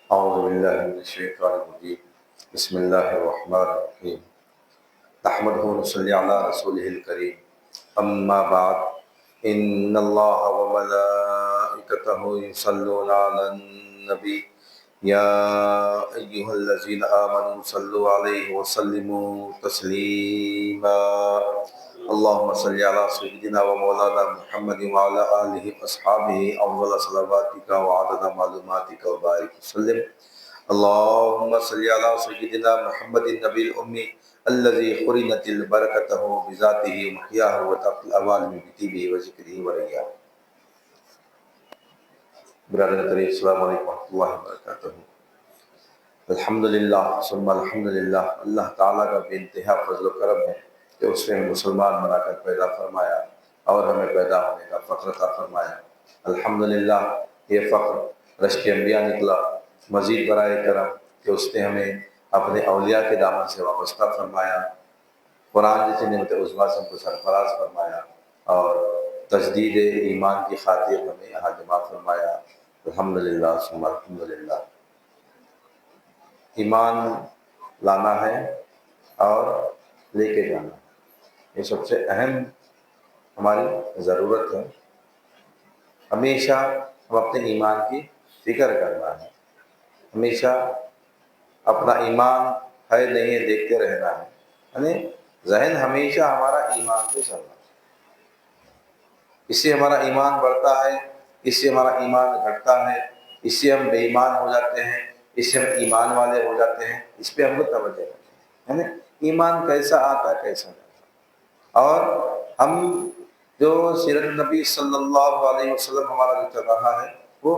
أعوذ بالله من الشيطان الرجيم بسم الله الرحمن الرحيم نحمده ونصلي على رسوله الكريم أما بعد إن الله وملائكته يصلون على النبي يا أيها الذين آمنوا صلوا عليه وسلموا تسليما اللهم صل على سيدنا ومولانا محمد وعلى آله وأصحابه أفضل صلواتك وعدد معلوماتك وبارك وسلم اللهم صل على سيدنا محمد النبي الأمي الذي قرنت البركته بذاته محياه وتقل الأوالم بطيبه وذكره ورياه. برادر کریم السلام علیکم ورحمۃ اللہ وبرکاتہ. الحمدللہ ثم الحمدللہ، اللہ تعالیٰ کا بے انتہا فضل و کرم ہے کہ اس نے مسلمان بنا کر پیدا فرمایا اور ہمیں پیدا ہونے کا فخر عطا فرمایا. الحمدللہ یہ فخر رشک انبیاء نکلا. مزید برائے کرم کہ اس نے ہمیں اپنے اولیاء کے دامن سے وابستہ فرمایا، قرآن جیسی نعمت عظمیٰ سے ہم کو سرفراز فرمایا اور تجدید ایمان کی خاطر ہمیں یہاں جمع فرمایا. الحمدللہ ثم الحمدللہ. ایمان لانا ہے اور لے کے جانا ہے، یہ سب سے اہم ہماری ضرورت ہے. ہمیشہ ہم اپنے ایمان کی فکر کرنا ہے، ہمیشہ اپنا ایمان ہے نہیں ہے دیکھتے رہنا ہے، یعنی ذہن ہمیشہ ہمارا ایمان پہ چلنا ہے. اس سے ہمارا ایمان بڑھتا ہے، اس سے ہمارا ایمان گھٹتا ہے، اس سے ہم بے ایمان ہو جاتے ہیں، اس سے ہم ایمان والے ہو جاتے ہیں. اس پہ ہم کو توجہ رکھیں، یعنی ایمان کیسا آتا ہے کیسا جاتا ہے. اور ہم جو سیرت نبی صلی اللہ علیہ وسلم ہمارا جو چل رہا ہے وہ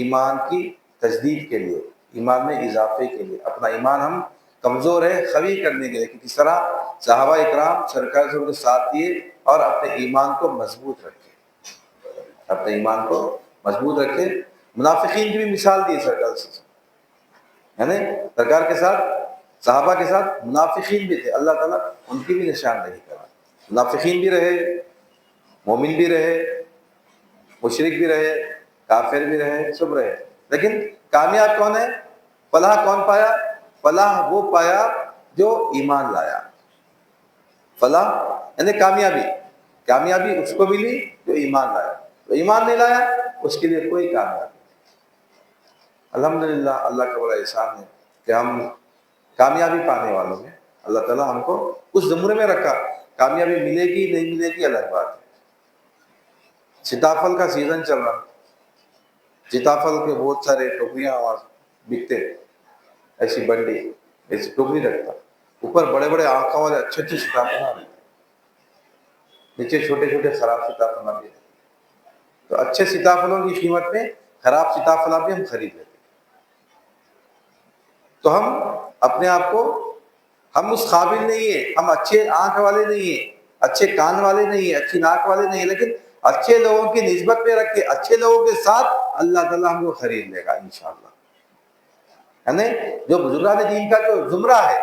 ایمان کی تجدید کے لیے، ایمان میں اضافے کے لیے، اپنا ایمان ہم کمزور ہے قوی کرنے کے لیے کہ کس طرح صحابہ اکرام سرکار سے کے ساتھ دیے اور اپنے ایمان کو مضبوط رکھے، اپنے ایمان کو مضبوط رکھے. منافقین کی بھی مثال دی سرکار سے، یعنی سرکار کے ساتھ صحابہ کے ساتھ منافقین بھی تھے، اللہ تعالیٰ ان کی بھی نشاندہی کرا. منافقین بھی رہے، مومن بھی رہے، مشرک بھی رہے، کافر بھی رہے، سب رہے، لیکن کامیاب کون ہے؟ فلاح کون پایا؟ فلاح وہ پایا جو ایمان لایا. فلاح یعنی کامیابی اس کو ملی جو ایمان لایا. جو ایمان نہیں لایا اس کے لیے کوئی کامیابی. الحمدللہ اللہ کا بڑا احسان ہے کہ ہم کامیابی پانے والوں میں اللہ تعالیٰ ہم کو اس زمرے میں رکھا. کامیابی ملے گی نہیں ملے گی الگ بات ہے. سیتافل کا سیزن چل رہا، سیتافل کے بہت سارے ٹوکریاں اور بکتے، ایسی بنڈی ایسی ٹوکری رکھتا، اوپر بڑے بڑے آنکھوں والے اچھے اچھے سیتافل آ رہے، نیچے چھوٹے چھوٹے خراب سیتافل آ رہے. تو اچھے سیتافلوں کی قیمت میں خراب سیتافل بھی ہم خرید لیتے. تو ہم اپنے آپ کو، ہم اس قابل نہیں ہیں، ہم اچھے آنکھ والے نہیں ہیں، اچھے کان والے نہیں ہیں، اچھی ناک والے نہیں ہیں، لیکن اچھے لوگوں کی نسبت پہ رکھ کے اچھے لوگوں کے ساتھ اللہ تعالیٰ ہم کو خرید لے گا انشاءاللہ. یعنی جو بزرگان دین کا جو زمرہ ہے،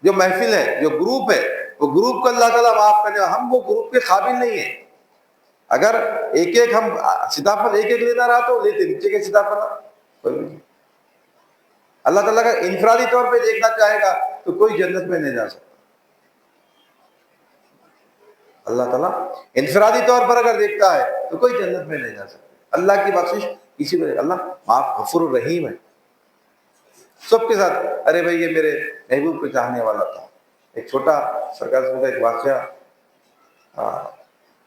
جو محفل ہے، جو گروپ ہے، وہ گروپ کو اللہ تعالیٰ معاف کرے گا. ہم وہ گروپ کے قابل نہیں ہیں. اگر ایک ایک ہم سیتافل ایک ایک لینا رہا تو لیتے، نیچے کے سیتافل کوئی نہیں. اللہ تعالیٰ کا انفرادی طور پہ دیکھنا چاہے گا تو کوئی جنت میں نہیں جا سکتا. اللہ تعالیٰ انفرادی طور پر اگر دیکھتا ہے تو کوئی جنت میں نہیں جا سکتا. اللہ کی بخشش کسی کو، اللہ معاف غفور الرحیم ہے سب کے ساتھ. ارے بھائی یہ میرے محبوب کو چاہنے والا تھا. ایک چھوٹا سرکار سے ایک واقعہ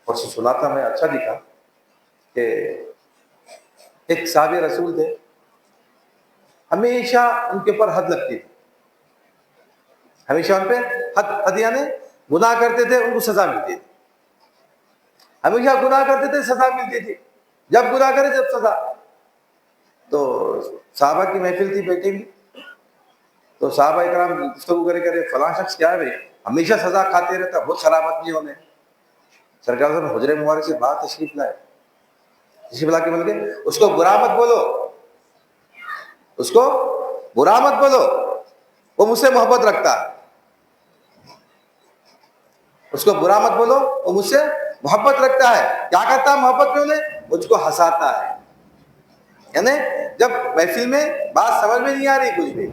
پرسوں سنا تھا میں، اچھا دکھا کہ ایک صحابی رسول تھے، ہمیشہ ان کے اوپر حد لگتی تھی، ہمیشہ ان پہ حد یعنی گناہ کرتے تھے ان کو سزا ملتی تھی، ہمیشہ گناہ کرتے تھے سزا ملتی تھی، جب گناہ کرے جب سزا. تو صحابہ کی محفل تھی بیٹھی ہوئی، تو صحابہ اکرام گفتگو کرے فلاں شخص کیا ہے بھائی ہمیشہ سزا کھاتے رہتا، بہت خراب آدمی ہونے. سرکار صاحب حجرے مبارک سے بات تشریف لائے، تشریف لا کے بول کے اس کو برا مت بولو، اس کو برا مت بولو، وہ مجھ سے محبت رکھتا ہے. اس کو برا مت بولو، وہ مجھ سے محبت رکھتا ہے. کیا کرتا ہے محبت میں انہیں؟ مجھ کو ہنساتا ہے. یعنی جب محفل میں بات سمجھ میں نہیں آ رہی کچھ بھی،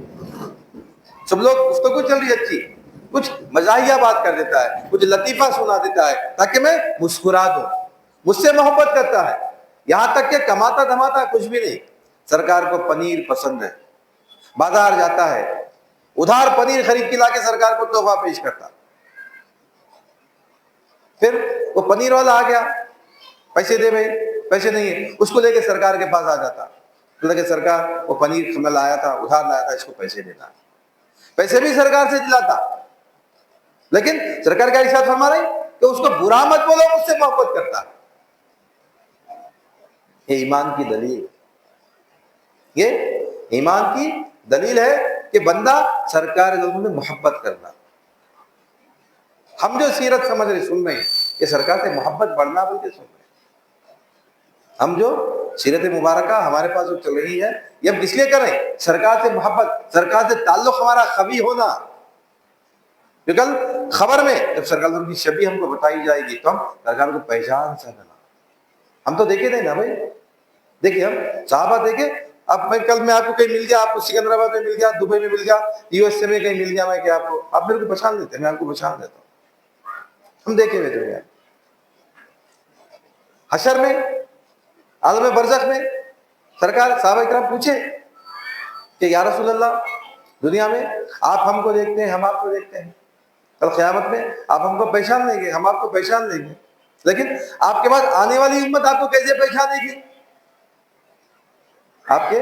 سب لوگ گفتگو چل رہی ہے اچھی، کچھ مزاحیہ بات کر دیتا ہے، کچھ لطیفہ سنا دیتا ہے تاکہ میں مسکرا دوں، مجھ سے محبت کرتا ہے، یہاں تک کہ کماتا دھماتا کچھ بھی نہیں، سرکار کو پنیر پسند ہے، بازار جاتا ہے ادھار پنیر خرید کے لا کے سرکار کو تحفہ پیش کرتا، پھر وہ پنیر والا آ گیا، پیسے دے بھائی، پیسے نہیں ہے، اس کو لے کے سرکار کے پاس آ جاتا، لگے سرکار وہ پنیر میں لایا تھا، ادھار لایا تھا، اس کو پیسے دینا، پیسے بھی سرکار سے دلاتا، لیکن سرکار کا ارشاد فرما رہی کہ اس کو برا مت بولو، مجھ سے محبت کرتا، یہ ایمان کی دلیل، یہ ایمان کی دلیل ہے کہ بندہ سرکار میں محبت کرنا۔ ہم جو سیرت سمجھ رہے سن رہے ہیں کہ سرکار سے محبت بڑھنا بول کے سن رہے ہیں، ہم جو سیرت مبارکہ ہمارے پاس جو چل رہی ہے یہ ہم کس لیے کر رہے ہیں؟ سرکار سے محبت، سرکار سے تعلق ہمارا قوی ہونا، کہ کل خبر میں جب سرکار کی شبیہ ہم کو بتائی جائے گی تو ہم سرکار کو پہچان سکنا۔ ہم تو دیکھے نہیں نا بھائی، دیکھیے ہم صحابہ دیکھے، اب میں کل میں آپ کو کہیں مل گیا، آپ کو سکندرآباد میں مل گیا، دبئی میں مل گیا، یو ایس اے میں کہیں مل گیا، میں کہ آپ میرے کو پہچان لیتے ہیں، میں آپ کو پہچان لیتا ہوں، ہم دیکھے ہوئے دنیا حشر میں، عالم برزخ میں سرکار صحابہ کرام پوچھے کہ یا رسول اللہ دنیا میں آپ ہم کو دیکھتے ہیں، ہم آپ کو دیکھتے ہیں، کل قیامت میں آپ ہم کو پہچان لیں گے، ہم آپ کو پہچان لیں گے، لیکن آپ کے بعد آنے والی امت آپ کو کیسے پہچانے گی؟ آپ کے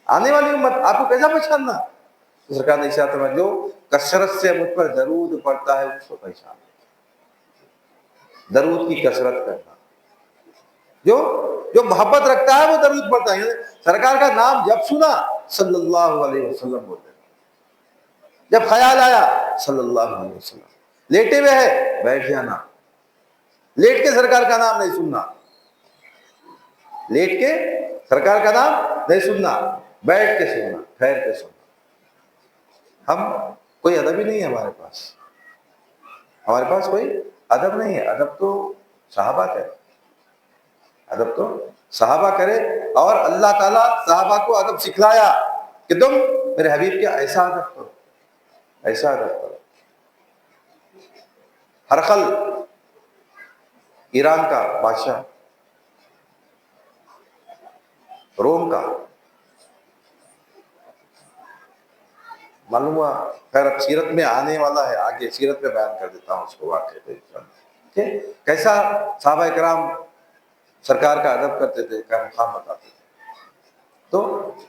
آنے والی امت آپ کو کیسا پہچاننا؟ سرکار نے ارشاد فرمایا جو کثرت سے مجھ پر درود پڑھتا ہے اس کو پہچان، درود کی کثرت کرنا، جو محبت رکھتا ہے وہ درود پڑھتا ہے، سرکار کا نام جب سنا صلی اللہ علیہ وسلم بولتے، جب خیال آیا صلی اللہ علیہ وسلم، لیٹے ہوئے ہے بیٹھ جانا، لیٹ کے سرکار کا نام نہیں سننا، لیٹ کے سرکار کا نام نہیں سننا، بیٹھ کے سننا، ٹھہر کے سننا۔ ہم کوئی ادب ہی نہیں ہے ہمارے پاس کوئی ادب نہیں ہے، ادب تو صحابہ کرے، ادب تو صحابہ کرے، اور اللہ تعالیٰ صحابہ کو ادب سکھلایا کہ تم میرے حبیب کے ایسا ادب کرو، ایسا ادب کرو۔ ہرقل ایران کا بادشاہ، روم کا، معلوم ہوا، خیر اب سیرت میں آنے والا ہے، آگے سیرت میں بیان کر دیتا ہوں اس کو واقعہ کہ کیسا صحابہ کرام سرکار کا ادب کرتے تھے، کا مقام بتاتے تھے۔ تو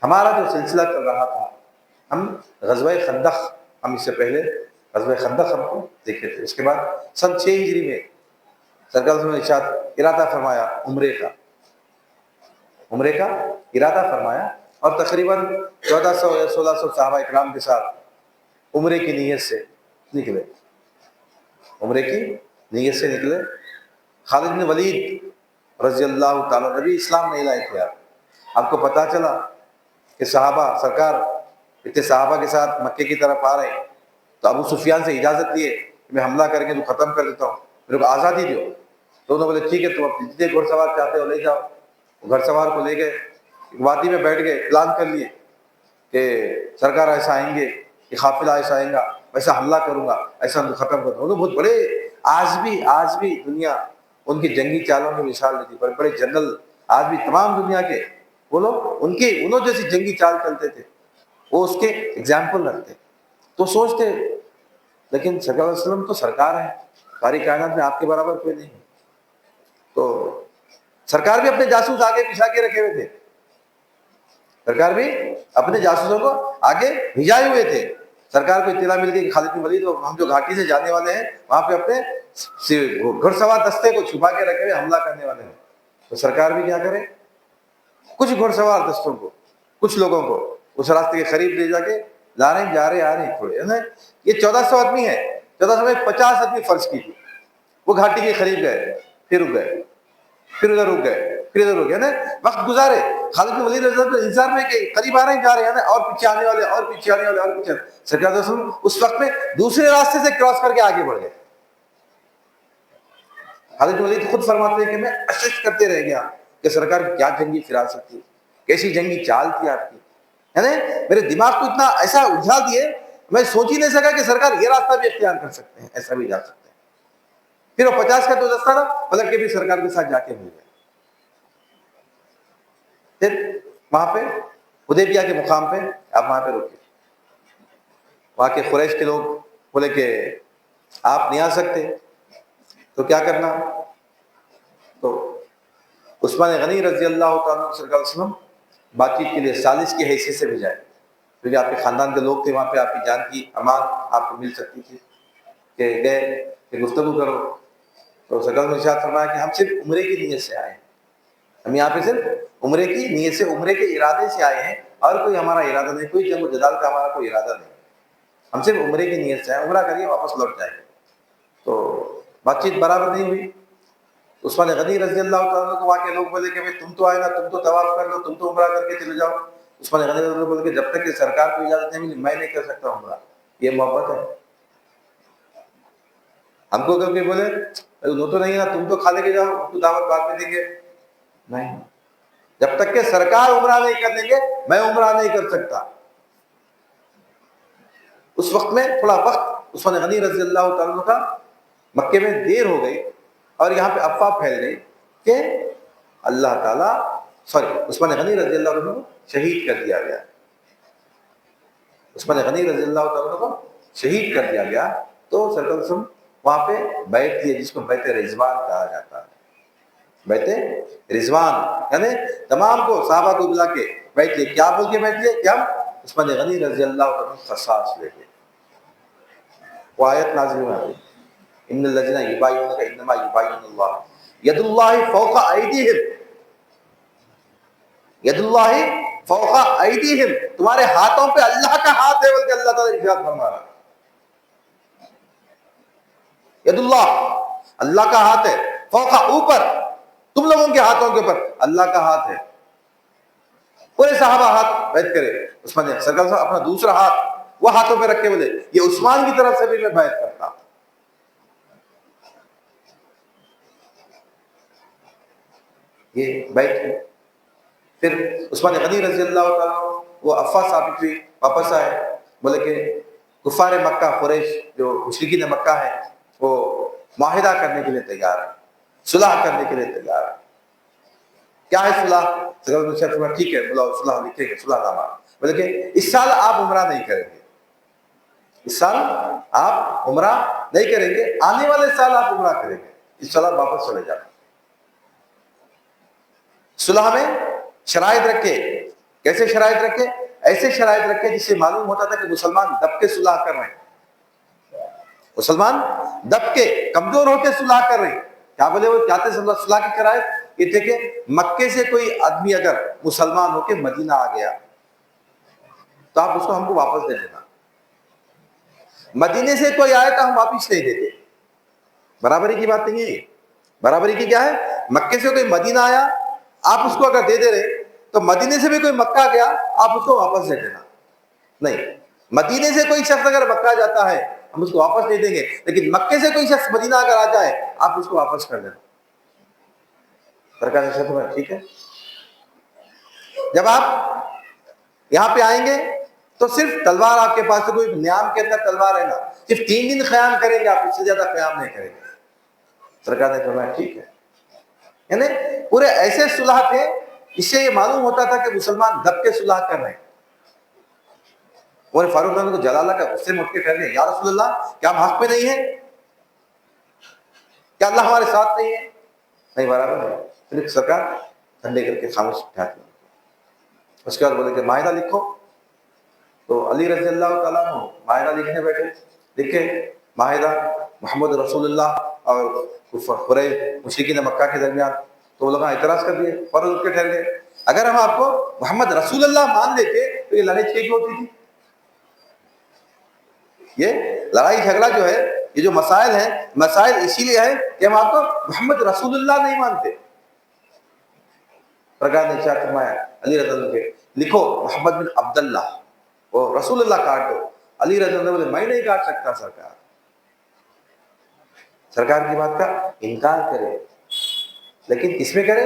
ہمارا جو سلسلہ چل رہا تھا، ہم غزوہ خندق، ہم اس سے پہلے غزوہ خندق ہم کو دیکھے تھے، اس کے بعد سن 6 ہجری میں سرکار نے ارادہ فرمایا عمرے کا ارادہ فرمایا، اور تقریباً 1400 یا 1600 صحابہ اکرام کے ساتھ عمرے کی نیت سے نکلے، عمرے کی نیت سے نکلے۔ خالد بن ولید رضی اللہ تعالیٰ، نبی اسلام نہیں لائے تھے، آپ کو پتا چلا کہ صحابہ سرکار اتنے صحابہ کے ساتھ مکے کی طرف آ رہے ہیں، تو ابو سفیان سے اجازت لیے کہ میں حملہ کر کے تو ختم کر دیتا ہوں، میرے کو آزادی دو، تو انہوں نے بولے ٹھیک ہے، تم اپنے جتنے گھڑ سوار چاہتے ہو لے جاؤ، گھڑ سوار کو لے گئے، وادی میں بیٹھ گئے، پلان کر لیے کہ سرکار ایسا آئیں گے، کہ قافلہ ایسا آئیں گا، ویسا حملہ کروں گا، ایسا ختم کروں گا۔ انہوں بہت بڑے، آج بھی دنیا ان کی جنگی چالوں میں مثال دیتی، بڑے بڑے جنرل آج بھی تمام دنیا کے وہ لوگ انہوں جیسی جنگی چال چلتے تھے، وہ اس کے اگزامپل رکھتے، تو سوچتے، لیکن صلی اللہ علیہ وسلم تو سرکار ہے، ساری کائنات میں آپ کے برابر کوئی نہیں ہے، تو سرکار بھی اپنے جاسوس آگے پچھا کے رکھے ہوئے تھے، سرکار بھی اپنے جاسوسوں کو آگے بھیجائے ہوئے تھے۔ سرکار کو اطلاع مل گئی کہ خالد بن ولید ہم جو گھاٹی سے جانے والے ہیں وہاں پہ اپنے گھڑ سوار دستے کو چھپا کے رکھے ہوئے حملہ کرنے والے ہیں، تو سرکار بھی کیا کرے، کچھ گھڑ سوار دستوں کو، کچھ لوگوں کو اس راستے کے قریب لے جا کے لا رہے ہیں، جا رہے آ رہے ہیں تھوڑے، یہ 1400 آدمی ہے، 1400 میں 50 آدمی فرض کی تھی، وہ گھاٹی کے قریب گئے، پھر رک گئے، پھر ادھر رک گئے، پھر ادھر رک گئے، وقت گزارے، خالد بن ولید رضی اللہ عنہ انتظار میں کہ قریب آ رہے ہیں، جا رہے ہیں، اور پیچھے آنے والے، اور پیچھے آنے والے، اور پیچھے، سرکار صلی اللہ علیہ وسلم اس وقت میں دوسرے راستے سے کراس کر کے آگے بڑھ گئے۔ خالد بن ولید خود فرماتے ہیں کہ میں اشش کرتے رہ گیا کہ سرکار کی کیا جنگی فراست تھی، کیسی جنگی چال تھی آپ کی، یعنی میرے دماغ کو اتنا ایسا الجھا دیے، میں سوچ ہی نہیں سکا کہ سرکار یہ راستہ بھی اختیار کر سکتے ہیں، ایسا بھی جا سکتے ہیں۔ پھر وہ 50 کا تو دستہ تھا، پلٹ کے بھی سرکار کے ساتھ جا کے مل گئے۔ پھر وہاں پہ حدیبیہ کے مقام پہ آپ وہاں پہ رکے، وہاں کے قریش کے لوگ بولے کہ آپ نہیں آ سکتے تو کیا کرنا، تو عثمان غنی رضی اللہ تعالیٰ عنہ سرکار علیہ وسلم بات چیت کے لیے سالس کی حیثیت سے بھیجائے، کیونکہ آپ کے خاندان کے لوگ تھے وہاں پہ، آپ کی جان کی امان آپ کو مل سکتی تھی، کہ گئے کہ گفتگو کرو۔ تو سرکار نے ارشاد فرمایا کہ ہم صرف عمرے کی نیت سے آئے ہیں، ہم یہاں پہ صرف عمرے کی نیت سے، عمرے کے ارادے سے آئے ہیں، اور کوئی ہمارا ارادہ نہیں، کوئی جنگ و جدال کا ہمارا کوئی ارادہ نہیں، ہم صرف عمرے کی نیت سے آئے، عمرہ کریے واپس لوٹ جائیں۔ تو بات چیت برابر نہیں ہوئی۔ عثمان غنی رضی اللہ تعالیٰ عنہ کو وہاں کے لوگ بولے کہ تم تو آئے نا، تم تو طواف کر لو، تم تو عمرہ کر کے چلے جاؤ۔ عثمان غنی رضی اللہ عنہ بولے کہ جب تک کہ سرکار کو اجازت نہیں ملی میں نہیں کر سکتا عمرہ، یہ محبت ہے۔ ہم کو کبھی بولے وہ تو نہیں نا، تم تو کھا لے کے جاؤ، ہم کو دعوت بعد میں دیں گے، نہیں، جب تک کہ سرکار عمرہ نہیں کر لیں گے میں عمرہ نہیں کر سکتا۔ اس وقت میں تھوڑا وقت عثمان غنی رضی اللہ تعالیٰ عنہ کا مکے میں دیر ہو گئی، اور یہاں پہ افواہ پھیل گئی کہ اللہ تعالیٰ عثمان غنی رضی اللہ عنہ کو شہید کر دیا گیا، عثمان غنی رضی اللہ تعالیٰ عنہ کو شہید کر دیا گیا۔ تو سرکار وسلم وہاں پہ بیعت لیے، جس کو بیعت رضوان کہا جاتا ہے، بیعت رضوان، یعنی تمام کو صحابہ کو بلا کے بیعت لیے، کیا بول کے بیعت لیے کہ ہم عثمان غنی رضی اللہ تعالیٰ عنہ قصاص لے گے۔ وہ آیت نازل ہوئی، ان الذین یبایعونک انما یبایعون اللہ ید اللہ فوق ایدیہم، ید اللہ فوق ایدیہم، تمہارے ہاتھوں پہ اللہ کا ہاتھ ہے، بلکہ اللہ تعالیٰ ارشاد فرما رہا ہے ید اللہ، اللہ کا ہاتھ ہے، فوق اوپر، تم لوگوں کے ہاتھوں کے اوپر اللہ کا ہاتھ ہے۔ پورے صحابہ ہاتھ بیعت کرے، عثمان سرکار صاحب اپنا دوسرا ہاتھ وہ ہاتھوں پہ رکھ کے بولے یہ عثمان کی طرف سے بھی میں بیعت کرتا ہوں۔ یہ بیعت ہے۔ پھر عثمان غنی رضی اللہ تعالیٰ وہ افواہ ثابت ہوئی، واپس آئے، بولے کہ کفار مکہ قریش جو مشرکین مکہ ہیں وہ معاہدہ کرنے کے لیے تیار ہے، صلح کرنے کے لیے تیار ہے۔ کیا ہے صلح؟ ٹھیک ہے بلاؤ صلح لکھیں گے، صلح نامہ، بولے کہ اس سال آپ عمرہ نہیں کریں گے، اس سال آپ عمرہ نہیں کریں گے، آنے والے سال آپ عمرہ کریں گے، اس سال آپ واپس چلے جانا۔ صلح میں شرائط رکھے، کیسے شرائط رکھے؟ ایسے شرائط رکھے جس سے معلوم ہوتا تھا کہ مسلمان دب کے صلح کر رہے ہیں، مسلمان دب کے کمزور ہو کے صلح کر رہے ہیں۔ کیا بولے وہ کیا تھے صلح کی شرائط؟ یہ تھے کہ مکے سے کوئی آدمی اگر مسلمان ہو کے مدینہ آ گیا تو آپ اس کو ہم کو واپس دے دینا، مدینے سے کوئی آئے تو ہم واپس نہیں دیتے۔ برابری کی بات نہیں ہے، برابری کی کیا ہے؟ مکے سے کوئی مدینہ آیا آپ اس کو اگر دے دے رہے تو مدینے سے بھی کوئی مکہ گیا آپ اس کو واپس دے دینا، نہیں، مدینے سے کوئی شخص اگر مکہ جاتا ہے ہم اس کو واپس نہیں دیں گے، لیکن مکے سے کوئی شخص مدینہ اگر آ جائے آپ اس کو واپس کر دینا۔ سرکار نے فرمایا ٹھیک ہے۔ جب آپ یہاں پہ آئیں گے تو صرف تلوار آپ کے پاس سے کوئی نیام کے اندر تلوار ہے نا، صرف 3 دن قیام کریں گے آپ، اس سے زیادہ قیام نہیں کریں گے۔ سرکار نے فرمایا ٹھیک ہے، یعنی پورے ایسے صلح تھے اس سے یہ معلوم ہوتا تھا کہ مسلمان دب کے صلح کر رہے ہیں۔ عمر فاروق رضی اللہ عنہ کو جلالہ کا غصے میں اٹھ کے کہہ رہے ہیں یا رسول اللہ کیا ہم حق پہ نہیں ہیں؟ کیا اللہ ہمارے ساتھ نہیں ہے؟ نہیں، برابر ہے۔ پھر سرکار ٹھنڈے کر کے خاموش بیٹھے، اس کے بعد بولے کہ معاہدہ لکھو۔ تو علی رضی اللہ تعالیٰ عنہ معاہدہ لکھنے بیٹھے، لکھے معاہدہ محمد رسول اللہ اور قریش مشرکین مکہ کے درمیان۔ تو وہ لوگوں نے اعتراض کر دیے، فوراً اٹھ کے ٹھہر گئے، اگر ہم آپ کو محمد رسول اللہ مان لیتے تو یہ لڑائی کیوں ہوتی تھی؟ یہ لڑائی جھگڑا جو ہے، یہ جو مسائل ہیں، مسائل اسی لیے ہے کہ ہم آپ کو محمد رسول اللہ نہیں مانتے۔ سرکار نے کیا فرمایا علی رضی اللہ عنہ لکھو محمد بن عبداللہ، وہ رسول اللہ کاٹ دو۔ علی رضی اللہ عنہ بولے میں نہیں کاٹ سکتا، سرکار کی بات کا انکار کرے، لیکن کس میں کرے؟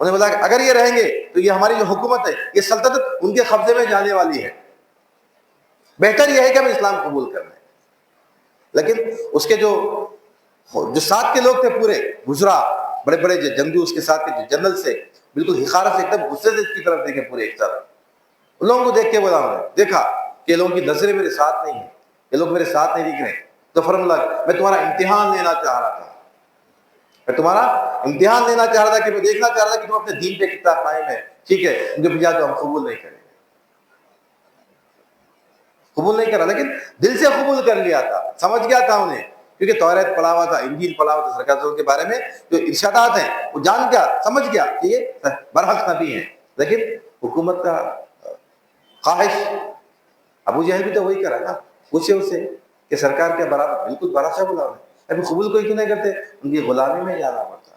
انہیں بولا کہ اگر یہ رہیں گے تو یہ ہماری جو حکومت ہے، یہ سلطنت ان کے قبضے میں جانے والی ہے، بہتر یہ ہے کہ ہم اسلام قبول کر لیں۔ لیکن اس کے جو ساتھ کے لوگ تھے پورے گجرا، بڑے بڑے جو جنگجو اس کے ساتھ کے جو جنرل سے بالکل حقارت سے ایک دم غصے سے اس کی طرف دیکھے پورے ایک طرف، ان لوگوں کو دیکھ کے بولا، انہوں نے دیکھا کہ یہ لوگوں کی نظریں میرے ساتھ نہیں ہیں، یہ لوگ میرے ساتھ نہیں دکھ رہے، تو فرمایا میں تمہارا امتحان لینا چاہ رہا تھا، میں تمہارا امتحان لینا چاہ رہا تھا، کہ میں دیکھنا چاہ رہا تھا کہ تم اپنے دین پہ کتنا قائم ہے، ٹھیک ہے ان کے بجا تو ہم قبول نہیں کریں گے، قبول نہیں کرا، لیکن دل سے قبول کر لیا تھا، سمجھ گیا تھا انہیں، کیونکہ توریت پڑھا ہوا تھا، انجیل پڑھا ہوا تھا، سرکار کے بارے میں جو ارشادات ہیں وہ جان گیا، سمجھ گیا کہ یہ برحق نبی ہیں۔ لیکن حکومت کا خواہش، ابو جہل بھی تو وہی کرا نا، پوچھے اس سے کہ سرکار کے برابر بالکل برابر بلا رہے ابھی قبول کوئی کیوں نہیں کرتے، ان کی غلامی میں جانا پڑتا،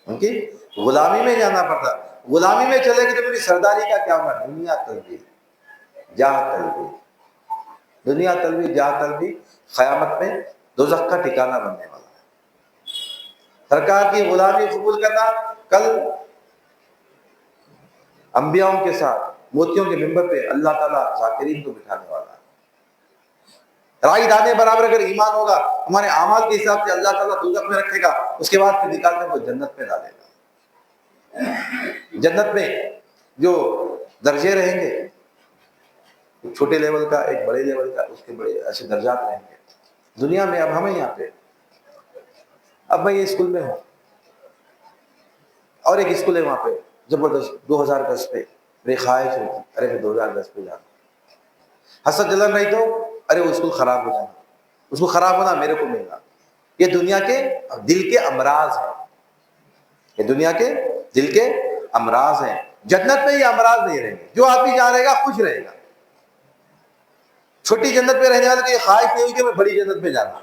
ان کی غلامی میں جانا پڑتا، غلامی میں چلے گی تو میری سرداری کا کیا ہوگا، دنیا طلبی جاہ طلبی، دنیا طلبی جاہ طلبی قیامت میں دوزخ کا ٹھکانہ بننے والا ہے۔ سرکار کی غلامی قبول کرنا کل انبیاؤں کے ساتھ موتیوں کے منبر پہ اللہ تعالیٰ ذاکرین کو بٹھانے والا ہے۔ رائی دانے برابر اگر ایمان ہوگا ہمارے اعمال کے حساب سے اللہ تعالیٰ دوزخ میں رکھے گا، اس کے بعد پھر نکال کر وہ جنت میں ڈالے گا۔ جنت میں جو درجے رہیں گے، ایک چھوٹے لیول کا، ایک بڑے لیول کا، اس کے بڑے ایسے درجات رہیں گے۔ دنیا میں اب ہمیں یہاں پہ، اب میں یہ اسکول میں ہوں اور ایک اسکول ہے وہاں پہ زبردست 2010 پہ، میری خواہش ہوتی ارے میں 2010 پہ جانا، حسد جلن رہی تو ارے وہ اسکول خراب ہو جانا، اس کو خراب ہونا میرے کو ملنا۔ یہ دنیا کے دل کے امراض ہیں، یہ دنیا کے دل کے امراض ہیں۔ جنت میں یہ امراض نہیں رہیں گے، جو آدمی جہاں رہے گا خوش رہے گا۔ چھوٹی جنت میں رہنے والے کو یہ خواہش نہیں ہوگی کہ میں بڑی جنت میں جانا،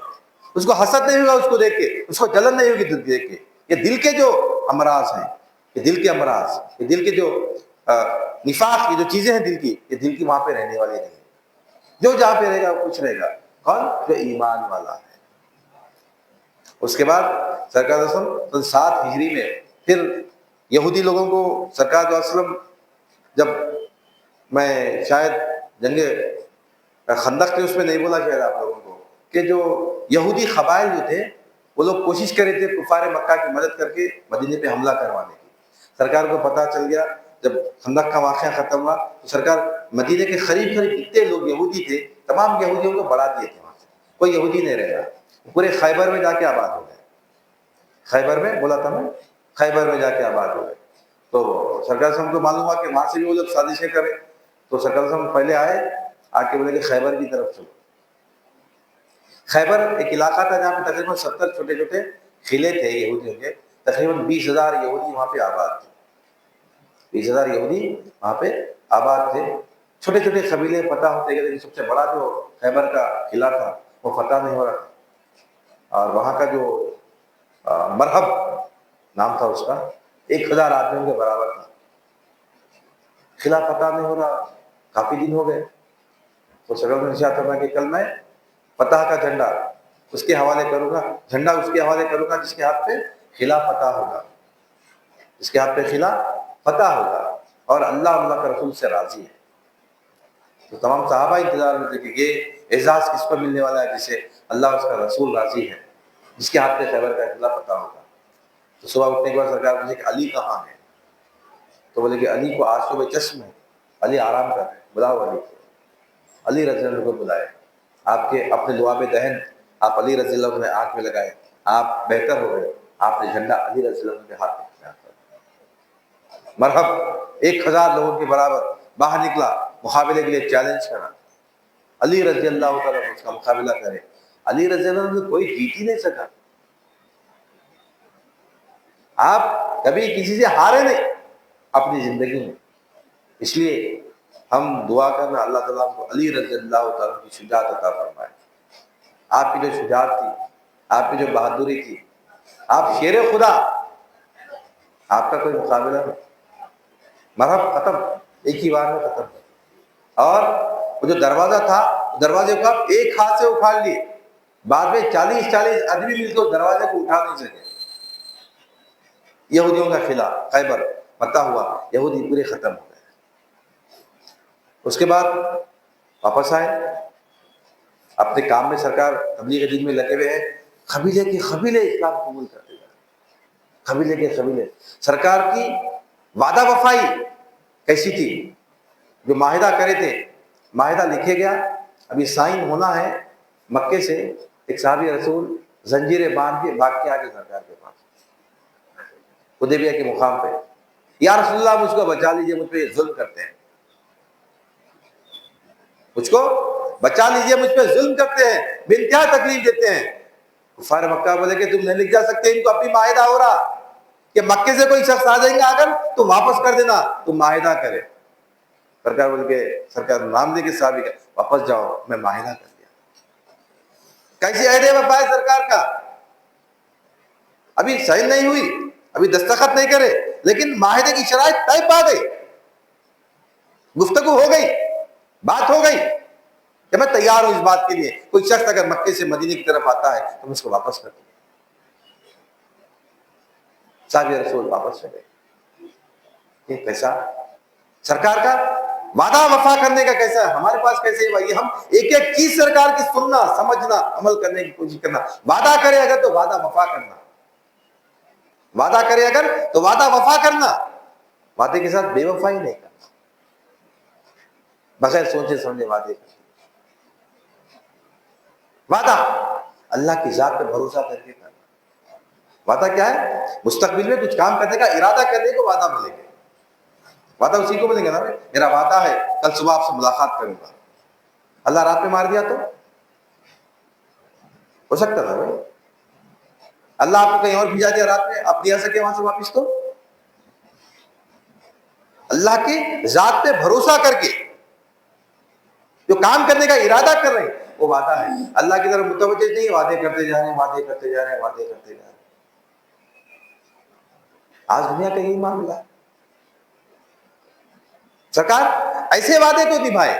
اس کو حسد نہیں ہوگا اس کو دیکھ کے، اس کو جلن نہیں ہوگی دیکھ کے۔ یہ دل کے جو امراض ہیں، یہ دل کے امراض، یہ دل کے جو نفاق، یہ جو چیزیں ہیں دل کی، یہ دل کی وہاں پہ رہنے والی نہیں۔ جو جہاں پہ رہے گا وہ خوش رہے گا، کون؟ جو ایمان والا ہے۔ اس کے بعد سرکار صلی اللہ علیہ وسلم 7 ہجری میں پھر یہودی لوگوں کو سرکار صلی اللہ علیہ وسلم، جب میں شاید جنگ خندق کے اس میں نہیں بولا شاید آپ لوگوں کو، کہ جو یہودی قبائل جو تھے وہ لوگ کوشش کر رہے تھے کفار مکہ کی مدد کر کے مدینے پہ حملہ کروانے کی۔ سرکار کو پتہ چل گیا جب خندق کا واقعہ ختم ہوا تو سرکار مدینے کے قریب جتنے لوگ یہودی تھے تمام یہودیوں کو بڑھا دیے تھے، وہاں سے کوئی یہودی نہیں رہ گیا، پورے خیبر میں جا کے آباد ہو گئے۔ خیبر میں بولا تھا میں، خیبر میں جا کے آباد ہو گئے۔ تو سرکار صاحب کو معلوم ہوا کہ وہاں سے بھی وہ لوگ سازشیں کرے، تو سرکار صاحب پہلے آئے، آ کے بولے کہ خیبر کی طرف چلو۔ خیبر ایک علاقہ تھا جہاں پہ تقریباً 70 چھوٹے چھوٹے قلعے تھے یہودیوں کے، تقریباً 20,000 یہودی وہاں پہ آباد تھے، 20,000 یہودی وہاں پہ آباد تھے۔ چھوٹے چھوٹے قبیلے فتح ہوتے گئے، لیکن سب سے بڑا جو خیبر کا قلعہ تھا وہ فتح نہیں ہو رہا تھا، اور وہاں کا جو مرحب نام تھا اس کا، 1,000 آدمیوں کے برابر تھا۔ قلعہ فتح نہیں ہو رہا، کافی دن ہو گئے، تو سرکار نے ارشاد فرمایا کہ کل میں فتح کا جھنڈا اس کے حوالے کروں گا، جھنڈا اس کے حوالے کروں گا جس کے ہاتھ پہ قلعہ فتح ہوگا، جس کے ہاتھ پہ قلعہ فتح ہوگا، اور اللہ کا رسول سے راضی ہے۔ تو تمام صحابہ انتظار میں تھے کہ یہ اعزاز کس پر ملنے والا ہے جسے اللہ اس کا رسول راضی ہے، جس کے ہاتھ پہ خیبر کا قلعہ فتح ہوگا۔ تو صبح اٹھنے کے بعد سرکار پوچھے کہ علی کہاں ہے؟ تو بولے کہ علی کو آج صبح چشم ہے، علی آرام کر رہے ہیں، بلاؤ علی کو۔ علی رضی اللہ عنہ کو بلائے، آپ کے اپنے لعاب دہن آپ علی رضی اللہ عنہ نے آنکھ میں لگائے، آپ بہتر ہو گئے، آپ نے جھنڈا علی رضی اللہ عنہ کے ہاتھ میں مرحب 1,000 لوگوں کے برابر باہر نکلا، مقابلے کے لیے چیلنج کرا، علی رضی اللہ تعالیٰ اس کا مقابلہ کرے۔ علی رضی اللہ عنہ کوئی جیت ہی نہیں سکا، آپ کبھی کسی سے ہارے نہیں اپنی زندگی میں۔ اس لیے ہم دعا کرنا اللہ تعالیٰ کو علی رضی اللہ تعالیٰ کی شجاعت عطا فرمائے۔ آپ کی جو شجاعت تھی، آپ کی جو بہادری تھی، آپ شیر خدا، آپ کا کوئی مقابلہ نہیں، مرحب ختم، ایک ہی بار میں ختم۔ اور وہ جو دروازہ تھا، دروازے کو آپ ایک ہاتھ سے اکھاڑ لیے، بعد میں 40 آدمی مل کے اس دروازے کو اٹھا نہیں سکے۔ یہودیوں کا قلعہ خیبر فتح ہوا، یہودی پورے ختم ہو گئے۔ اس کے بعد واپس آئے اپنے کام میں، سرکار تبلیغ دین میں لگے ہوئے ہیں، قبیلے کے قبیلے اسلام قبول کرتے جا رہے، قبیلے کے قبیلے۔ سرکار کی وعدہ وفائی کیسی تھی؟ جو معاہدہ کرے تھے، معاہدہ لکھے گیا، ابھی سائن ہونا ہے، مکے سے ایک صحابی رسول زنجیریں باندھ کے بھاگ کے آگے سرکار کے پاس حدیبیہ کے مقام پہ، یا رسول اللہ مجھ کو بچا لیجیے، مجھ پہ ظلم کرتے ہیں، مجھ کو بچا لیجیے، مجھ پہ ظلم کرتے ہیں، بے انتہا تکلیف دیتے ہیں۔ کفار مکہ بولے کہ تم نہیں لکھ جا سکتے، ان کو اپنی معاہدہ ہو رہا کہ مکے سے کوئی شخص آ جائیں گا اگر تو واپس کر دینا، تم معاہدہ کرے۔ سرکار بول کے، سرکار نام دے کے صحابی کا، واپس جاؤ، میں معاہدہ کر دیا۔ کیسی عہد وفا ہے سرکار کا؟ ابھی سائن نہیں ہوئی، ابھی دستخط نہیں کرے، لیکن معاہدے کی شرائط طے پا گئی، گفتگو ہو گئی، بات ہو گئی کہ میں تیار ہوں اس بات کے لیے، کوئی شخص اگر مکے سے مدینے کی طرف آتا ہے تو میں اس کو واپس کر دوں۔ صحابی رسول واپس چلے۔ یہ کیسا سرکار کا وعدہ وفا کرنے کا کیسا ہے؟ ہمارے پاس کیسے ہے؟ یہ ہم ایک ایک چیز سرکار کی سننا، سمجھنا، عمل کرنے کی کوشش کرنا۔ وعدہ کرے اگر تو وعدہ وفا کرنا، وعدہ کرے اگر تو وعدہ وفا کرنا، وعدے کے ساتھ بے وفائی نہیں کرنا، بغیر سوچے سمجھے وعدے کرنا۔ وعدہ اللہ کی ذات پہ بھروسہ کر کے کرنا۔ وعدہ کیا ہے؟ مستقبل میں کچھ کام کرنے کا ارادہ کرنے کو وعدہ بولیں گے۔ وعدہ اسی کو بولیں گے نا، میرا وعدہ ہے کل صبح آپ سے ملاقات کروں گا۔ اللہ رات میں مار دیا تو ہو سکتا تھا بھائی، اللہ آپ کو کہیں اور بھیجا دیا رات میں، آپ نہیں آ سکے وہاں سے واپس، تو اللہ کی ذات پہ بھروسہ کر کے جو کام کرنے کا ارادہ کر رہے ہیں وہ وعدہ ہے۔ اللہ کی طرف متوجہ نہیں، وعدے کرتے جا رہے ہیں، وعدے کرتے جا رہے ہیں، وعدے کرتے جا رہے ہیں۔ آج دنیا کا یہی معاملہ ہے۔ سرکار ایسے وعدے کو نبھائے،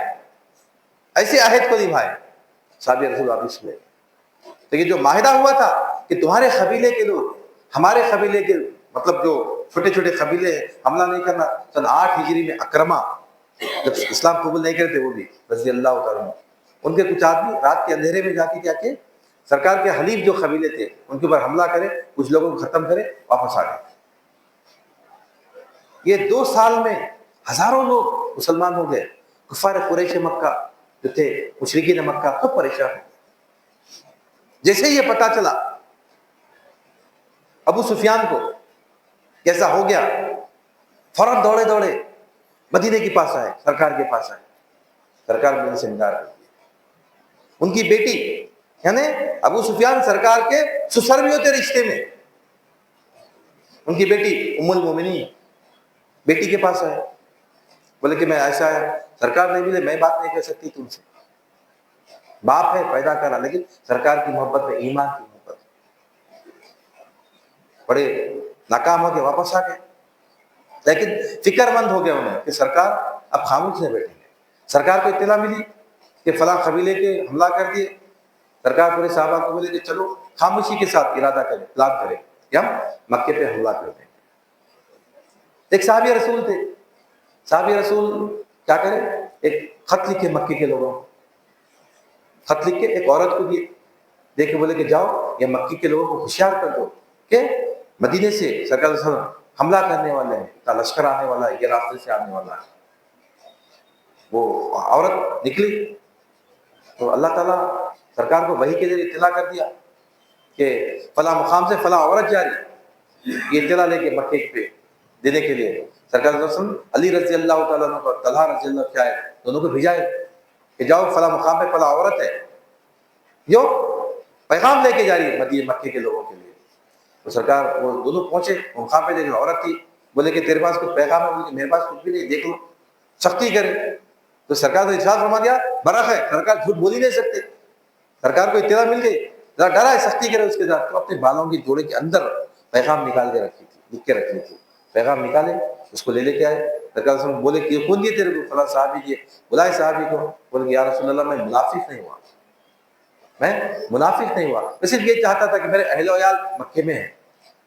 ایسے عہد کو نبھائے، صحابی رسول واپس لے۔ تو یہ جو معاہدہ ہوا تھا کہ تمہارے قبیلے کے لوگ ہمارے قبیلے کے، مطلب جو چھوٹے چھوٹے قبیلے ہیں، حملہ نہیں کرنا۔ سن 8 ہجری میں اکرما جب اسلام قبول نہیں کرتے، وہ بھی رضی اللہ تعالیٰ عنہ، ان کے کچھ آدمی رات کے اندھیرے میں جا کے کیا کہ سرکار کے حلیف جو قبیلے تھے ان کے اوپر حملہ کرے، کچھ لوگوں کو ختم کرے، واپس آ گئے۔ یہ 2 سال میں ہزاروں لوگ مسلمان ہو گئے۔ کفار قریش مکہ جو تھے، مشرکین مکہ، سب پریشان ہو۔ جیسے یہ پتا چلا ابو سفیان کو کیسا ہو گیا، فوراً دوڑے دوڑے مدینے کے پاس آئے، سرکار کے پاس آئے۔ سرکار نے ان سے انکار کر دیا۔ ان کی بیٹی یعنی ابو سفیان سرکار کے سسر بھی ہوتے رشتے میں، ان کی بیٹی ام المومنین بیٹی کے پاس آئے، بولے کہ میں ایسا ہے، سرکار نہیں ملے، میں بات نہیں کر سکتی تم سے، باپ ہے پیدا کرا، لیکن سرکار کی محبت میں، ایمان کی محبت، بڑے ناکام ہو کے واپس آ گئے۔ لیکن فکر مند ہو گیا انہیں کہ سرکار اب خاموش نہیں بیٹھیں گے۔ سرکار کو اطلاع ملی کہ فلاں قبیلے کے حملہ کر دیے، سرکار پورے صحابہ کو بولے کہ چلو خاموشی کے ساتھ ارادہ کریں، پلان کریں کہ ہم مکے پہ حملہ کر دیں۔ ایک صحابی رسول تھے، صحابی رسول کیا کرے، ایک خط لکھے مکے کے لوگوں کو، خط لکھ کے ایک عورت کو دیے، دے کے بولے کہ جاؤ یہ مکی کے لوگوں کو ہوشیار کر دو کہ مدینے سے سرکار صلی اللہ علیہ وسلم حملہ کرنے والے ہیں، کا لشکر آنے والا ہے، یہ راستے سے آنے والا ہے۔ وہ عورت نکلی تو اللہ تعالیٰ سرکار کو وحی کے ذریعے اطلاع کر دیا کہ فلاں مقام سے فلاں عورت جا رہی، یہ اطلاع لے کے مکے پہ دینے کے لیے سرکار صلی اللہ علیہ وسلم علی رضی اللہ تعالیٰ عنہ کو، طلحہ رضی اللہ کیا ہے، دونوں کو بھیجائے کہ جاؤ فلاں مقام پہ فلاں عورت ہے جو پیغام لے کے جا رہی ہے مدینہ مکے کے لوگوں کے لیے۔ تو سرکار وہ دونوں پہنچے مقام پہ، لیکن عورت تھی، بولے کہ تیرے پاس کچھ پیغام ہے؟ بولے کہ میرے پاس کچھ بھی نہیں، دیکھ لو، سختی کرے۔ تو سرکار نے ارشاد فرما دیا برخ ہے، سرکار جھوٹ بول ہی نہیں سکتے، سرکار کو اطلاع مل گئی، ذرا ڈرا ہے سختی کرے اس کے ساتھ۔ تو اپنے بالوں کی جوڑے کے اندر پیغام نکال کے رکھی تھی، لکھ کے رکھی تھی، پیغام نکالے، اس کو لے کے آئے۔ سرکار صلی اللہ علیہ وسلم بولے کہ کون دیے تیرے کو؟ فلاں صحابی دیے۔ بلائے صحابی کو، بولے کہ یا رسول اللہ میں منافق نہیں ہوا، میں منافق نہیں ہوا، میں صرف یہ چاہتا تھا کہ میرے اہل و عیال مکے میں ہیں،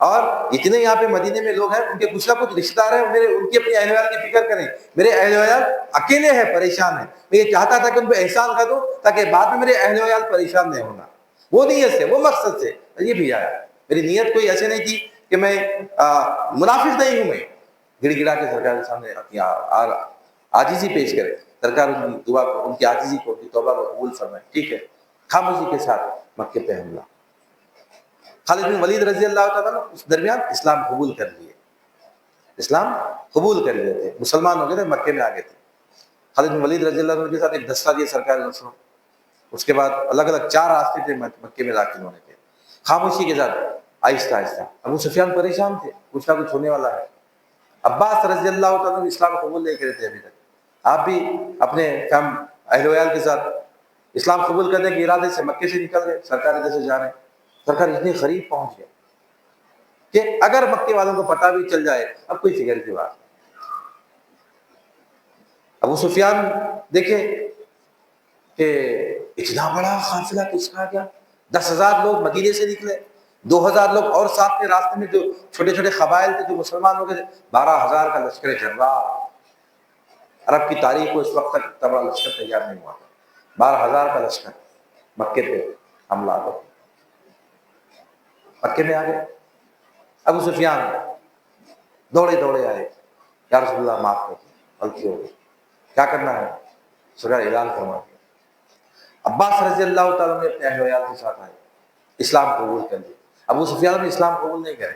اور اتنے یہاں پہ مدینے میں لوگ ہیں، ان کے کچھ نہ کچھ رشتہ دار ہیں، ان کی اپنی اہل ویال کی فکر کریں. میرے اہل ویال اکیلے ہیں، پریشان ہیں، میں یہ چاہتا تھا کہ ان پہ احسان کر دوں تاکہ بعد میں میرے اہل ویال پریشان نہیں ہونا. وہ نیت سے، وہ مقصد سے یہ بھی آیا. میری نیت کوئی ایسے نہیں تھی کہ میں منافق نہیں ہوں. میں گڑ گڑا کے سرکار کے سامنے عاجزی پیش کرے، سرکار ان کی دعا کو، ان کی عاجزی کو، ان کی توبہ کو قبول فرمائے. ٹھیک ہے، خاموشی کے ساتھ مکے پہ حملہ. خالد بن ولید رضی اللہ تعالیٰ اس درمیان اسلام قبول کر لیے، اسلام قبول کر لیے تھے، مسلمان ہو گئے تھے، مکے میں آ گئے تھے. خالد بن ولید رضی اللہ عنہ کے ساتھ ایک دستہ دیا سرکار نے. اس کے بعد الگ الگ 4 راستے تھے مکے میں داخل ہونے کے. خاموشی کے ساتھ آہستہ آہستہ. ابو سفیان پریشان تھے، کچھ نہ کچھ ہونے والا ہے. عباس رضی اللہ تعالیٰ اسلام قبول نہیں کرے تھے ابھی تک. آپ بھی اپنے اہل ویال کے ساتھ اسلام قبول کرنے کے ارادے سے مکے سے نکل گئے. سرکار ادھر سے جا رہے ہیں. سرکار اتنی قریب پہنچ گئے کہ اگر مکے والوں کو پتہ بھی چل جائے اب کوئی فکر کی بات. ابو سفیان دیکھے کہ اتنا بڑا قافلہ کس کا گیا. 10,000 لوگ مدینے سے نکلے، 2,000 لوگ اور ساتھ کے راستے میں جو چھوٹے چھوٹے قبائل تھے جو مسلمان ہو گئے تھے. 12,000 کا لشکر جرار. عرب کی تاریخ کو اس وقت تک اتنا بڑا لشکر تیار نہیں ہوا. 12,000 کا لشکر مکے پہ حملہ ہو. مکے میں آ گئے. ابو سفیان دوڑے دوڑے آئے، یا رسول اللہ معاف کر دیں، غلطی ہو گئی، کیا کرنا ہے؟ سرکار اعلان فرما دیا. عباس رضی اللہ تعالیٰ نے اپنے اہل ویال کے ساتھ آئے، اسلام قبول کر لیا. ابو سفیان نے اسلام قبول نہیں کرے.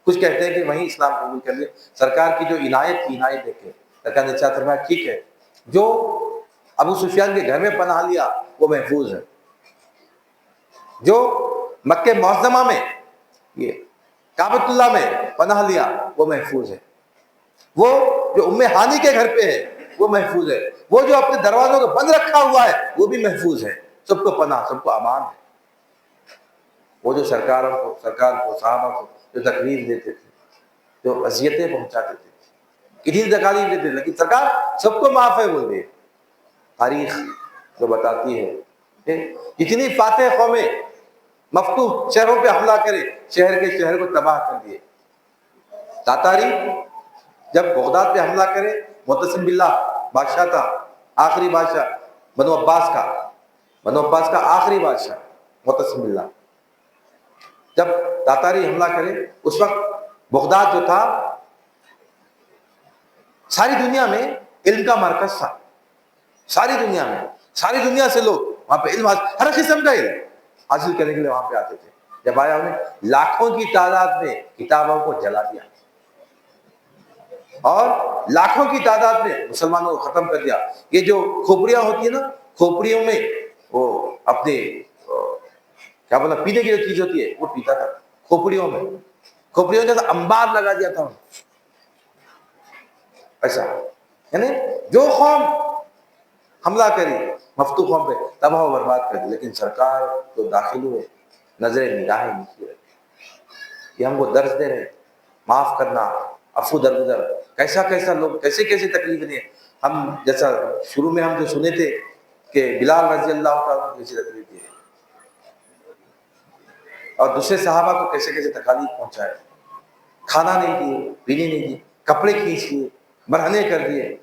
کچھ کہتے ہیں کہ وہیں اسلام قبول کر لیا. سرکار کی جو عنایت تھی، عنایت دیکھ کے سرکار نے چاہا فرمایا ٹھیک ہے، جو ابو سفیان کے گھر میں پناہ لیا وہ محفوظ ہے، جو مکہ معظمہ میں، یہ کعبۃ اللہ میں پناہ لیا وہ محفوظ ہے، وہ جو ام ہانی کے گھر پہ ہے وہ محفوظ ہے، وہ جو اپنے دروازوں کو بند رکھا ہوا ہے وہ بھی محفوظ ہے. سب کو پناہ، سب کو امان ہے. وہ جو سرکار کو صحابہ کو جو تکلیف دیتے تھے، جو اذیتیں پہنچاتے تھے، کتنی تکالیف دیتے تھے، لیکن سرکار سب کو معاف ہے بول دے. تاریخ جو بتاتی ہے کہ جتنی فاتح قومیں مفتوح شہروں پہ حملہ کرے، شہر کو تباہ کر دیے. تاتاری جب بغداد پہ حملہ کرے، معتصم باللہ بادشاہ تھا، آخری بادشاہ بنو عباس کا آخری بادشاہ معتصم باللہ. جب تاتاری حملہ کرے اس وقت بغداد جو تھا ساری دنیا میں علم کا مرکز تھا. ساری دنیا سے لوگ وہاں پہ علم ہر قسم کا علم حاصل کرنے کے لیے وہاں پہ آتے تھے. جب آیا انہیں لاکھوں کی تعداد میں کتابوں کو جلا دیا اور لاکھوں کی تعداد میں مسلمانوں کو ختم کر دیا. یہ جو کھوپڑیاں ہوتی ہیں نا، کھوپڑیوں میں وہ اپنے کیا بولا پینے کی جو چیز ہوتی ہے وہ پیتا تھا. کھوپڑیوں میں انبار لگا دیا تھا ایسا. یعنی جو قوم حملہ کری مفتوح قوم پہ تباہ و برباد کر دی. لیکن سرکار جو داخل ہوئے نظر نگاہیں نیچی رکھی. یہ ہم کو درس دے رہے معاف کرنا، عفو درگزر. کیسا لوگ کیسے تکلیف دیے. ہم جیسا شروع میں ہم جو سنے تھے کہ بلال رضی اللہ تعالیٰ کو کیسی تکلیف دی اور دوسرے صحابہ کو کیسے تکالیف پہنچائے. کھانا نہیں دیے، پینے نہیں دیے، کپڑے کھینچ لیے، مرہنے کر دیے،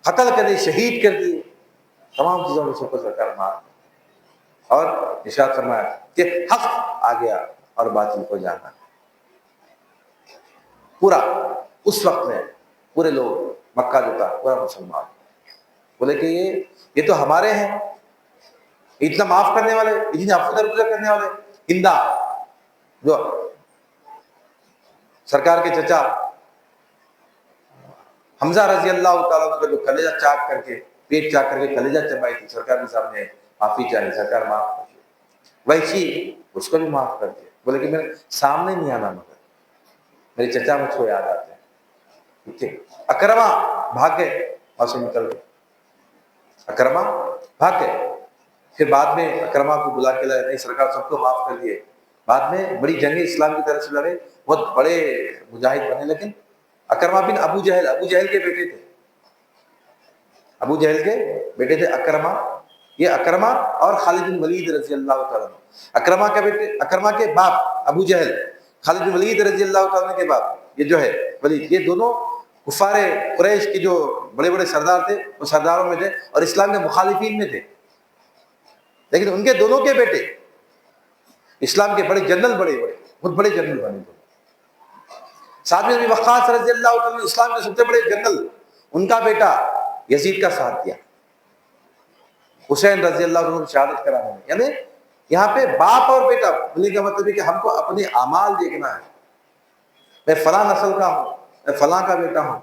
قتل کر دیے، شہید کر دیے. تمام چیزوں میں سب کو سرکار معاف اور ارشاد فرمایا کہ حق آ گیا اور باطل کو جانا. پورا اس وقت میں پورے لوگ مکہ جو تھا پورا مسلمان بولے کہ یہ تو ہمارے ہیں، اتنا معاف کرنے والے، اتنی عفو درگزر کرنے والے. ہندا جو سرکار کے چچا حمزہ رضی اللہ تعالیٰ کا جو کلیجہ چاک کر کے پیٹ چاک کر کے کلیجہ چبائی تھی، سرکار کے سامنے معافی چاہیے، سرکار معاف کر دے. ویسی اس کو بھی معاف کر دے. بولے کہ میرے سامنے نہیں آنا، مگر میرے چچا مجھ کو یاد آتے ہیں. ٹھیک. اکرما بھاگ گئے وہاں سے نکل گئے. اکرما بھاگ گئے. پھر بعد میں اکرما کو بلا کے لائے، نہیں سرکار سب کو معاف کر دیے. بعد میں بڑی جنگیں اسلام کی طرف سے لڑے، بہت بڑے مجاہد بنے. لیکن اکرما بن ابو جہل کے بیٹے تھے. ابو جہل کے بیٹے تھے اکرما. یہ اکرما اور خالد بن ولید رضی اللہ تعالیٰ. اکرما کے باپ ابو جہل، خالد بن ولید رضی اللہ تعالیٰ کے بعد یہ جو ہے ولید، یہ دونوں کفار قریش کے جو بڑے بڑے سردار تھے وہ سرداروں میں تھے اور اسلام کے مخالفین میں تھے، لیکن ان کے دونوں کے بیٹے اسلام کے بڑے جنرل، بڑے بہت بڑے جنرل بنے تھے۔ سعد بن ابی وقاص رضی اللہ تعالیٰ اسلام کے سب سے بڑے جنرل، ان کا بیٹا یزید کا ساتھ دیا حسین رضی اللہ عنہ کی شہادت کرانے میں۔ یعنی یہاں پہ باپ اور بیٹا بولنے کا مطلب ہے کہ ہم کو اپنے اعمال دیکھنا ہے، میں فلاں نسل کا ہوں، میں فلاں کا بیٹا ہوں،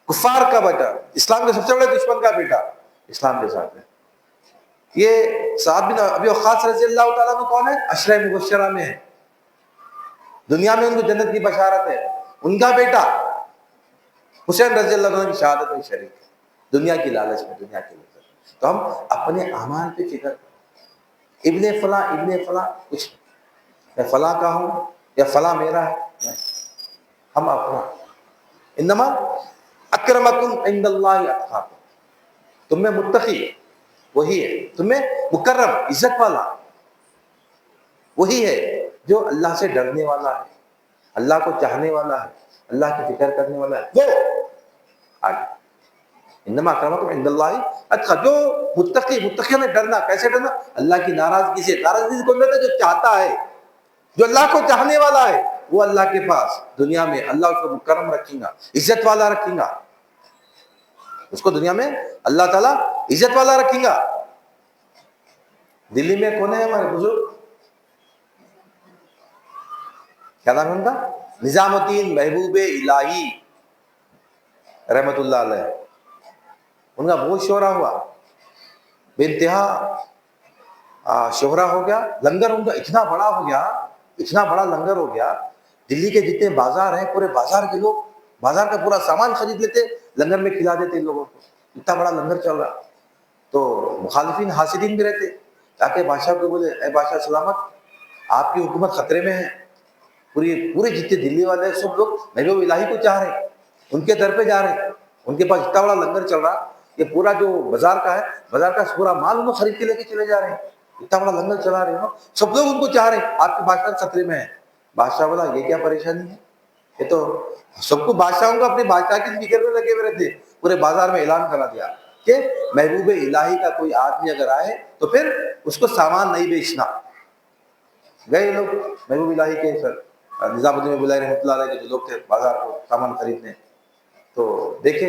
کفار کا بیٹا، اسلام کے سب سے بڑے دشمن کا بیٹا اسلام کے ساتھ ہے۔ یہ سعد بن ابی وقاص رضی اللہ تعالیٰ عنہ کون ہے؟ عشرہ مبشرہ میں ہے، دنیا میں ان کو جنت کی بشارت ہے۔ ان کا بیٹا حسین رضی اللہ عنہ کی شہادت میں شریک ہے، دنیا کی لالچ میں، دنیا کی لذت۔ تو ہم اپنے اعمال پہ فکر کریں، ابن فلاں ابن فلاں کچھ نہیں، میں فلاں کا ہوں یا فلاں میرا ہے، نہیں، ہم اپنا انما اکرمکم عند اللہ اتقاکم، تم میں متقی وہی ہے، تم میں مکرم عزت والا وہی ہے جو اللہ سے ڈرنے والا ہے، اللہ کو چاہنے والا ہے، اللہ کی فکر کرنے والا ہے، وہ آگے انما اکرمکم عند اللہ اتقاکم۔ جو متقی میں ڈرنا، کیسے ڈرنا؟ اللہ کی ناراضگی سے۔ ناراضگی سے کون ڈرتا ہے؟ جو چاہتا ہے، جو اللہ کو چاہنے والا ہے، وہ اللہ کے پاس دنیا میں اللہ اس کو مکرم رکھیں گا، عزت والا رکھیں گا، اس کو دنیا میں اللہ تعالیٰ عزت والا رکھیں گا۔ دلی میں کون ہے ہمارے بزرگ، کیا نام ہے ان کا؟ نظام الدین محبوب الہی رحمت اللہ علیہ۔ ان کا بہت شہرہ ہوا، بے انتہا شہرہ ہو گیا، لنگر ان کا اتنا بڑا ہو گیا، اتنا بڑا لنگر ہو گیا، دلی کے جتنے بازار ہیں پورے بازار کے لوگ بازار کا پورا سامان خرید لیتے، لنگر میں کھلا دیتے ان لوگوں کو، اتنا بڑا لنگر چل رہا۔ تو مخالفین حاسدین بھی رہتے، تاکہ بادشاہ کو بولے اے بادشاہ سلامت، آپ کی حکومت خطرے میں ہے، پورے جتنے دلی والے سب لوگ محبوب الہی کو چاہ رہے ہیں، ان کے در پہ جا رہے ہیں، ان کے پاس اتنا بڑا لنگر چل رہا، یہ پورا جو بازار کا ہے، بازار کا پورا مال انہوں خرید کے لے کے چلے جا رہے ہیں، اتنا بڑا لنگر چلا رہے ہیں، سب لوگ ان کو چاہ رہے ہیں، آپ کے بادشاہ خطرے میں ہے۔ بادشاہ بولا یہ کیا پریشانی ہے، یہ تو سب کو بادشاہوں کو اپنے بادشاہ کی فکر میں لگے ہوئے رہتے، پورے بازار میں اعلان کرا دیا کہ محبوب الہی کا کوئی آدمی اگر آئے تو پھر اس کو سامان نہیں بیچنا۔ گئے لوگ محبوب الہی کے نظام الدین محبوب الہی رحمۃ اللہ علیہ کے جو لوگ تھے بازار کو سامان خریدنے، تو دیکھے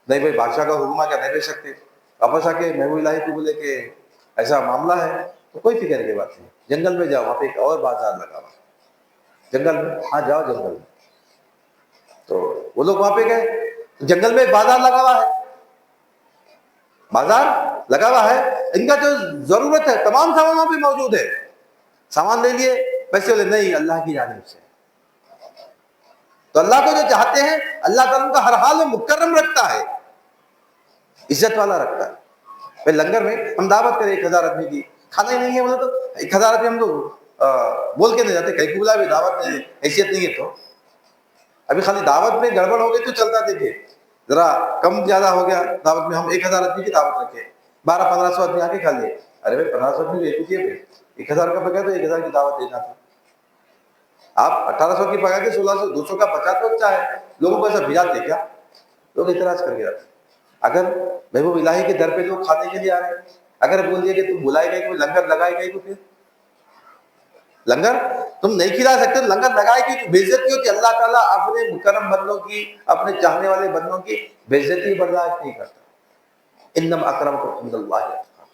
نہیں بھائی بادشاہ کا حکم کیا نہیں بیچ سکتے، واپس آ کے محبوب الہی کو بولے کہ ایسا معاملہ ہے، تو کوئی فکر کی بات نہیں، جنگل میں جاؤ، وہاں پہ ایک اور بازار لگا ہوا، جنگل میں، ہاں جاؤ جنگل میں۔ تو وہ لوگ وہاں پہ گئے، جنگل میں ایک بازار لگا ہوا ہے، بازار لگا ہوا ہے، ان کا جو ضرورت ہے تمام سامان وہاں پہ موجود ہے، سامان لے لیے، پیسے بولے نہیں اللہ کی جانب سے۔ تو اللہ کو جو چاہتے ہیں اللہ تعالیٰ کا ہر حال میں مکرم رکھتا ہے، عزت والا رکھتا ہے۔ پھر لنگر میں ہم دعوت کریں 1000 آدمی کی، کھانا ہی نہیں ہے بولے تو 1000 آدمی ہم لوگ بول کے نہیں جاتے، کہیں کو بلا بھی دعوت نہیں، حیثیت نہیں ہے تو ابھی خالی دعوت میں گڑبڑ ہو گئی تو چلتا دیکھے، ذرا کم زیادہ ہو گیا دعوت میں، ہم 1000 آدمی کی دعوت رکھے، 1200-1500 آدمی آ کے کھا لیے، ارے بھائی 1500 آدمی ایک ہی ہے، 1000 کا پکا تو 1000 کی دعوت دینا تھا، آپ 1800 کی پکا کے 1600 200 کا بچا تو اچھا ہے، لوگوں کو ایسا بھجاتے کیا؟ لوگ اعتراض کر کے جاتے۔ اگر محبوب الہی کے در پہ لوگ کھانے کے لیے آ رہے ہیں، اگر بول دیا کہ تم بلائے گئے کوئی لنگر لگائے گئے تو پھر لنگر تم نہیں کھلا سکتے، لنگر لگائے کی بے عزتی ہوتی، اللہ تعالیٰ اپنے مکرم بندوں کی، اپنے چاہنے والے بندوں کی بے عزتی برداشت نہیں کرتا۔ انما اکرمکم عند اللہ اتقاکم۔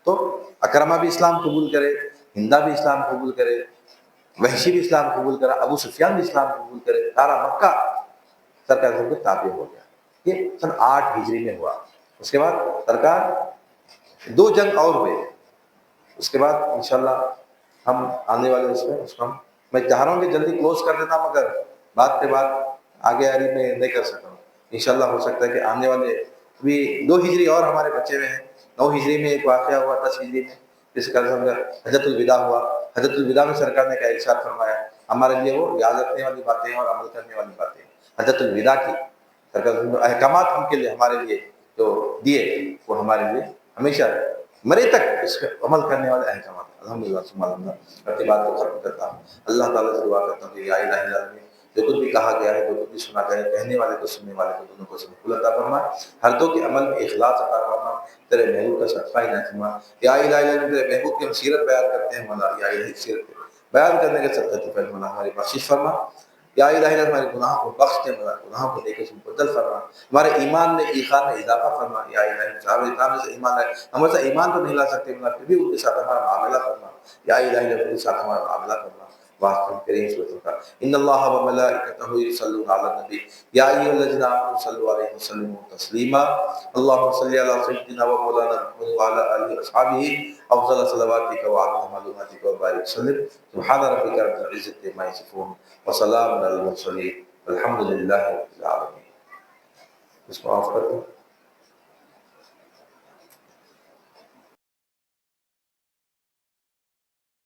تو اکرمہ بھی اسلام قبول کرے، ہندا بھی اسلام قبول کرے، وحشی بھی اسلام قبول کرا، ابو سفیان بھی اسلام قبول کرے، سارا مکہ سرکار کے تابع ہو گیا۔ یہ سن 8 ہجری میں ہوا۔ اس کے بعد سرکار 2 جنگ اور ہوئے، اس کے بعد انشاءاللہ ہم آنے والے اس کو میں چاہ رہا ہوں کہ جلدی کلوز کر دیتا، مگر بات کے بعد آگے آ رہی میں نہیں کر سکتا ہوں۔ انشاءاللہ ہو سکتا ہے کہ آنے والے بھی 2 ہجری اور ہمارے بچے ہوئے ہیں، 9 ہجری میں ایک واقعہ ہوا، 10 ہجری میں اس کا حجت الوداع ہوا۔ حجت الوداع میں سرکار نے کیا ارشاد فرمایا، ہمارے لیے وہ یاد رکھنے والی باتیں ہیں اور عمل کرنے والی باتیں ہیں۔ حجت الوداع کی سرکار احکامات ہم کے لیے، ہمارے لیے جو دیے وہ ہمارے لیے ہمیشہ مرے تک اس پہ عمل کرنے والے احکامات. الحمدللہ ثم الحمدللہ. اپنی بات کو ختم کرتا ہوں. اللہ تعالیٰ سے دعا کرتا ہوں کہ یا الہ الا اللہ، جو کچھ بھی کہا گیا ہے، جو کچھ بھی سنا گیا ہے، کہنے والے کو سننے والے کو دونوں کو قبول عطا فرما. ہر دو کے عمل میں اخلاص عطا فرما. تیرے محبوب کا صدقہ عنایت فرما. یا الہ الا اللہ، تیرے محبوب کی ہم سیرت بیان کرتے ہیں مولا، یا الہی سیرت بیان کرنے کے صدقے تو پہلے مولا ہماری بخشش فرما. یا الہ الا ہمارے گناہوں کو بخش دے مولا، گناہوں کو نیکی سے بدل فرما. ہمارے ایمان میں ایقان میں اضافہ فرما. یا الہ صاحب ایمان سے ایمان ہے، ہم ایسا ایمان تو نہیں لا سکتے مولا، پھر بھی ان کے ساتھ ہمارا معاملہ فرما. یا الہ الا ان کے ساتھ ہمارا معاملہ فرما. واسطہ کریم صلی اللہ. ان اللہ و ملائکتہ یصلون علی النبی یا ایھا الذین آمنوا صلوا علیہ وسلموا تسلیما. اللهم صل علی سیدنا و مولانا محمد وعلی آلہ واصحابہ افضل صلواتک وعظم معلوماتک وبارک وسلم. سبحان ربک رب العزة عما یصفون وسلام علی المرسلین والحمد للہ رب العالمین. اس کو آف کر دیں.